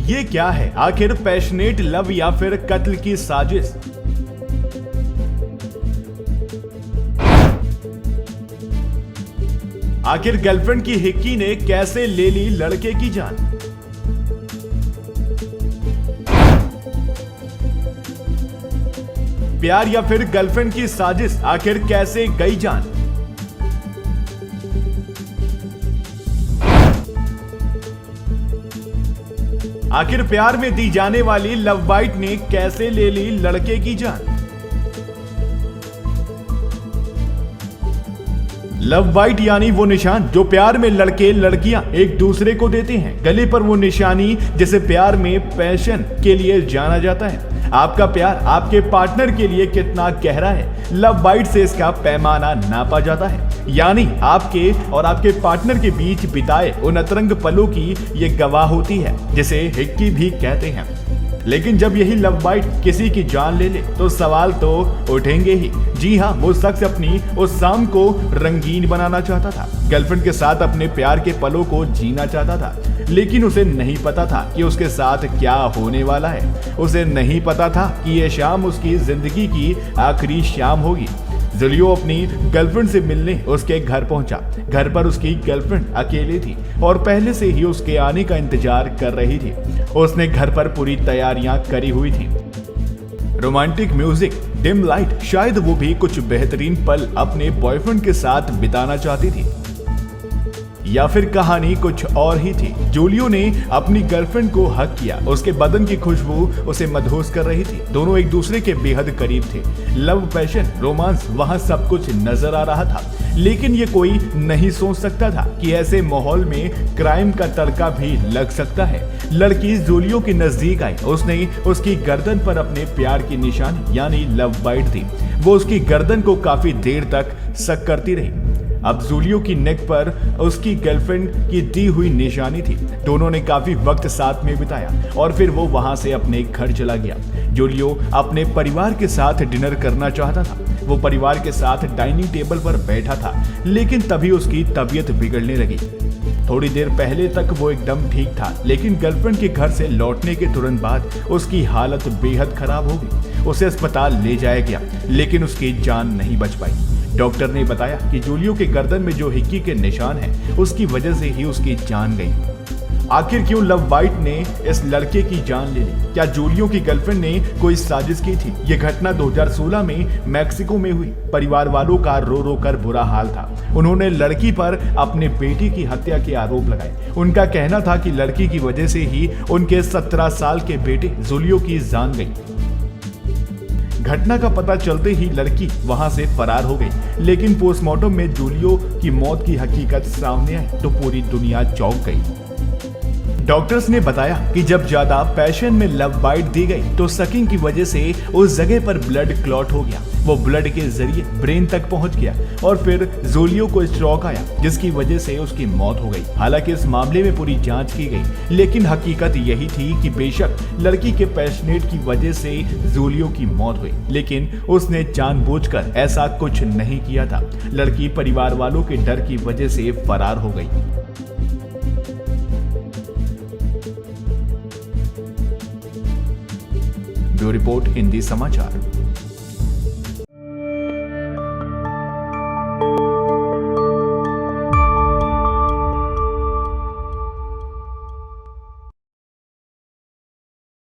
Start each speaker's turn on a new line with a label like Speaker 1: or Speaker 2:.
Speaker 1: ये क्या है आखिर, पैशनेट लव या फिर कत्ल की साजिश? आखिर गर्लफ्रेंड की हिक्की ने कैसे ले ली लड़के की जान? प्यार या फिर गर्लफ्रेंड की साजिश, आखिर कैसे गई जान? आखिर प्यार में दी जाने वाली लव बाइट ने कैसे ले ली लड़के की जान? लव बाइट यानी वो निशान जो प्यार में लड़के लड़कियां एक दूसरे को देते हैं। गले पर वो निशानी जिसे प्यार में पैशन के लिए जाना जाता है। आपका प्यार आपके पार्टनर के लिए कितना गहरा है, लव बाइट से इसका पैमाना नापा जाता है। यानी आपके और आपके पार्टनर के बीच बिताए उन अतरंग पलों की ये गवाह होती है, जिसे हिक्की भी कहते हैं। लेकिन जब यही लव बाइट किसी की जान ले ले तो सवाल तो उठेंगे ही। जी हाँ, वो शख्स अपनी उस शाम को रंगीन बनाना चाहता था, गर्लफ्रेंड के साथ अपने प्यार के पलों को जीना चाहता था, लेकिन उसे नहीं पता था कि उसके साथ क्या होने वाला है। उसे नहीं पता था कि यह शाम उसकी जिंदगी की आखिरी शाम होगी। जूलियो अपनी गर्लफ्रेंड से मिलने उसके घर पहुंचा। घर पर उसकी गर्लफ्रेंड अकेली थी और पहले से ही उसके आने का इंतजार कर रही थी। उसने घर पर पूरी तैयारियां करी हुई थी। रोमांटिक म्यूजिक, डिम लाइट, शायद वो भी कुछ बेहतरीन पल अपने बॉयफ्रेंड के साथ बिताना चाहती थी, या फिर कहानी कुछ और ही थी। जूलियो ने अपनी गर्लफ्रेंड को हक किया। उसके बदन की खुशबू उसे मदहोश कर रही थी। दोनों एक दूसरे के बेहद करीब थे। लव, पैशन, रोमांस, वहां सब कुछ नजर आ रहा था। लेकिन ये कोई नहीं सोच सकता था कि ऐसे माहौल में क्राइम का तड़का भी लग सकता है। लड़की जूलियो के नजदीक आई। उसने उसकी गर्दन पर अपने प्यार की निशानी यानी लव बाइट दी। वो उसकी गर्दन को काफी देर तक शक करती रही। अब जूलियो की नेक पर उसकी गर्लफ्रेंड की दी हुई निशानी थी। दोनों ने काफी वक्त साथ में बिताया और फिर वो वहां से अपने घर चला गया। जूलियो अपने परिवार के साथ डिनर करना चाहता था। वो परिवार के साथ डाइनिंग टेबल पर बैठा था, लेकिन तभी उसकी तबीयत बिगड़ने लगी। थोड़ी देर पहले तक वो एकदम ठीक था, लेकिन गर्लफ्रेंड के घर से लौटने के तुरंत बाद उसकी हालत बेहद खराब हो गई। उसे अस्पताल ले जाया गया, लेकिन उसकी जान नहीं बच पाई। डॉक्टर ने बताया कि जूलियो के गर्दन में जो हिक्की के निशान हैं, उसकी वजह से ही उसकी जान गई। आखिर क्यों लव बाइट ने इस लड़के की जान ले ली? क्या जूलियो की गर्लफ्रेंड ने कोई साजिश की थी? ये घटना 2016 में मैक्सिको में हुई। परिवार वालों का रो रो कर बुरा हाल था। उन्होंने लड़की पर अपने बेटी की हत्या के आरोप लगाए। उनका कहना था कि लड़की की वजह से ही उनके 17 साल के बेटे जूलियो की जान गई। घटना का पता चलते ही लड़की वहां से फरार हो गई, लेकिन पोस्टमार्टम में जूलियो की मौत की हकीकत सामने आई तो पूरी दुनिया चौंक गई। डॉक्टर्स ने बताया कि जब ज्यादा पैशन में लव बाइट दी गई तो सकिंग की वजह से उस जगह पर ब्लड क्लॉट हो गया। वो ब्लड के जरिए ब्रेन तक पहुंच गया और फिर जूलियो को स्ट्रोक आया, जिसकी वजह से उसकी मौत हो गई। हालांकि इस मामले में पूरी जांच की गई, लेकिन हकीकत यही थी कि बेशक लड़की के पैशनेट की वजह से जूलियो की मौत हुई, लेकिन उसने जानबूझकर ऐसा कुछ नहीं किया था। लड़की परिवार वालों के डर की वजह से फरार हो गई। ब्यूरो रिपोर्ट, हिंदी समाचार।